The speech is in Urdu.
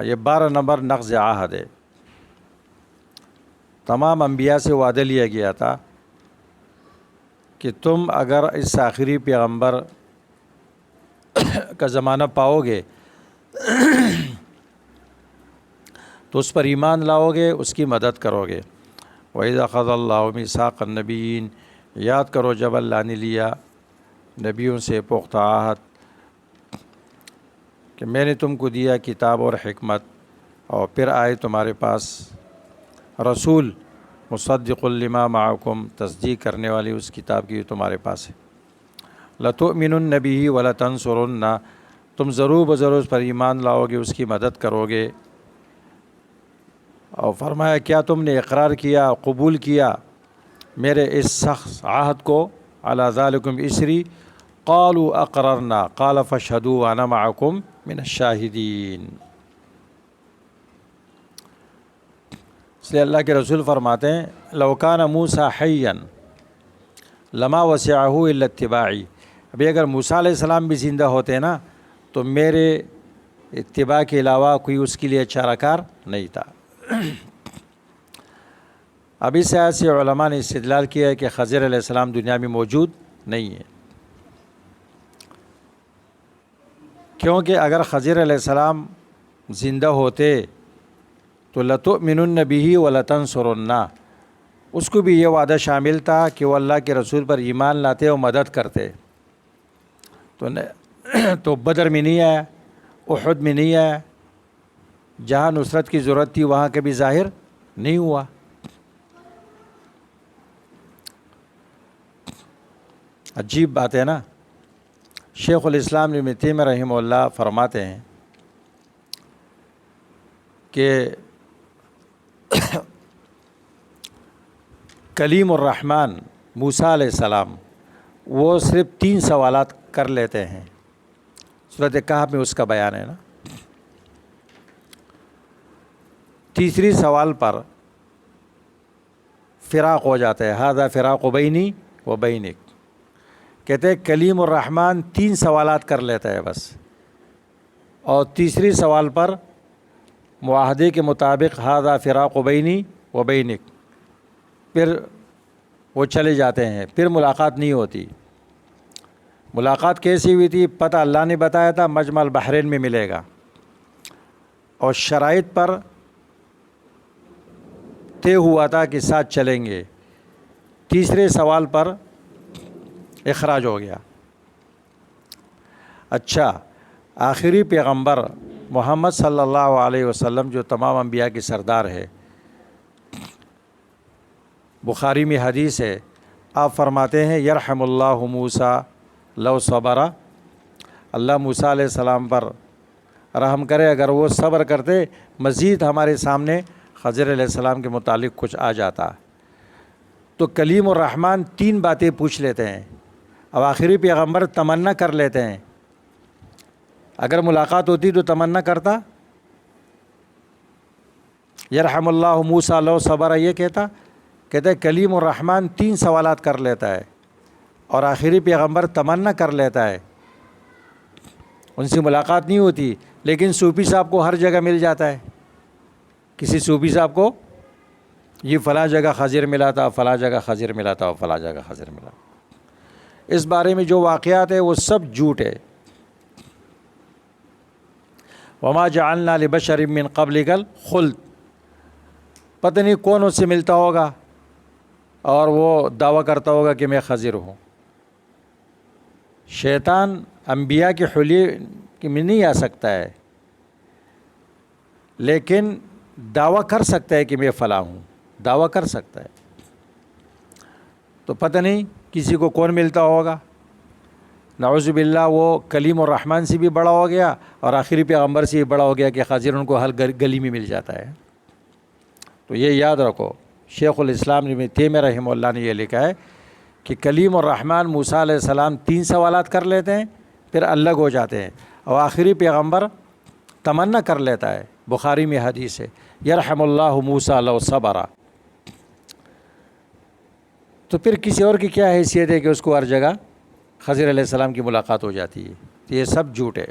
یہ 12 نمبر نقض عہد ہے۔ تمام انبیاء سے وعدہ لیا گیا تھا کہ تم اگر اس آخری پیغمبر کا زمانہ پاؤ گے تو اس پر ایمان لاؤ گے، اس کی مدد کرو گے۔ وَإِذَا أَخَذَ اللَّهُ مِيثَاقَ النَّبِيِّينَ، یاد کرو جب اللہ نے لیا نبیوں سے پختہ عہد کہ میں نے تم کو دیا کتاب اور حکمت، اور پھر آئے تمہارے پاس رسول مصدق لما معکم، تصدیق کرنے والی اس کتاب کی جو تمہارے پاس ہے۔ لَتُؤْمِنُنَّ بِهِ وَلَتَنْصُرُنَّ، تم ضرور بضرور اس پر ایمان لاؤ گے، اس کی مدد کرو گے۔ اور فرمایا کیا تم نے اقرار کیا، قبول کیا میرے اس سخت عہد کو؟ علی ذالکم اسری قالوا اقررنا قال فاشهدوا وانا معکم من الشاہدین۔ اس لیے اللہ کے رسول فرماتے ہیں لو کان موسیٰ حیا لما وسعہ الا اتباعی، ابھی اگر موسیٰ علیہ السلام بھی زندہ ہوتے نا تو میرے اتباع کے علاوہ کوئی اس کے لیے چارہ کار نہیں تھا۔ اب اس آیت سے علماء نے استدلال کیا ہے کہ خضر علیہ السلام دنیا میں موجود نہیں ہے، کیونکہ اگر خضر علیہ السلام زندہ ہوتے تو لَتُؤْمِنُنَّ بِهِ وَلَتَنْصُرُنَّ، اس کو بھی یہ وعدہ شامل تھا کہ وہ اللہ کے رسول پر ایمان لاتے اور مدد کرتے، تو بدر میں نہیں آیا، احد میں نہیں آیا، جہاں نصرت کی ضرورت تھی وہاں کبھی ظاہر نہیں ہوا۔ عجیب بات ہے نا۔ شیخ الاسلام ابن تیمیہ رحمہ اللہ فرماتے ہیں کہ کلیم الرحمن موسیٰ علیہ السلام وہ صرف 3 سوالات کر لیتے ہیں، سورۃ کہف میں اس کا بیان ہے نا۔ تیسری سوال پر فراق ہو جاتا ہے، ھذا فراق بینی و بینک، کہتے ہیں کلیم الرحمن 3 سوالات کر لیتا ہے بس، اور تیسری سوال پر معاہدے کے مطابق ھذا فراق بینی و بینک، پھر وہ چلے جاتے ہیں، پھر ملاقات نہیں ہوتی۔ ملاقات کیسی ہوئی تھی؟ پتہ اللہ نے بتایا تھا مجمع البحرین میں ملے گا، اور شرائط پر طے ہوا تھا کہ ساتھ چلیں گے۔ تیسرے سوال پر اخراج ہو گیا۔ اچھا، آخری پیغمبر محمد صلی اللہ علیہ وسلم جو تمام انبیاء کی سردار ہے، بخاری میں حدیث ہے، آپ فرماتے ہیں یرحم اللہ موسیٰ لو صبر، اللہ موسیٰ علیہ السلام پر رحم کرے اگر وہ صبر کرتے، مزید ہمارے سامنے خضر علیہ السلام کے متعلق کچھ آ جاتا۔ تو کلیم الرحمن 3 باتیں پوچھ لیتے ہیں، اب آخری پیغمبر تمنا کر لیتے ہیں، اگر ملاقات ہوتی تو تمنا کرتا یرحم اللہ موسیٰ لو صبر، یہ کہتا ہے کلیم الرحمن 3 سوالات کر لیتا ہے اور آخری پیغمبر تمنا کر لیتا ہے، ان سے ملاقات نہیں ہوتی، لیکن صوفی صاحب کو ہر جگہ مل جاتا ہے۔ کسی صوفی صاحب کو یہ فلاں جگہ خضر ملا تھا، فلاں جگہ خضر ملا تھا، فلاں جگہ خضر ملا۔ اس بارے میں جو واقعات ہے وہ سب جھوٹ ہے۔ وما جعلنا لبشر من قبلک الخلد، پتہ نہیں کون اس سے ملتا ہوگا اور وہ دعویٰ کرتا ہوگا کہ میں خضر ہوں۔ شیطان انبیاء کے حلیے میں نہیں آ سکتا ہے، لیکن دعویٰ کر سکتا ہے کہ میں فلاں ہوں، دعویٰ کر سکتا ہے۔ تو پتہ نہیں کسی کو کون ملتا ہوگا، نعوذ باللہ وہ کلیم الرحمن سے بھی بڑا ہو گیا اور آخری پیغمبر سے بھی بڑا ہو گیا کہ خضر ان کو ہر گلی میں مل جاتا ہے۔ تو یہ یاد رکھو، شیخ الاسلام ابن تیمیہ رحمہ اللہ نے یہ لکھا ہے کہ کلیم الرحمن موسیٰ علیہ السلام 3 سوالات کر لیتے ہیں، پھر الگ ہو جاتے ہیں، اور آخری پیغمبر تمنا کر لیتا ہے۔ بخاری میں حدیث ہے یرحم اللہ موسیٰ لو صبر، تو پھر کسی اور کی کیا حیثیت ہے کہ اس کو ہر جگہ خضر علیہ السلام کی ملاقات ہو جاتی ہے؟ تو یہ سب جھوٹ ہے۔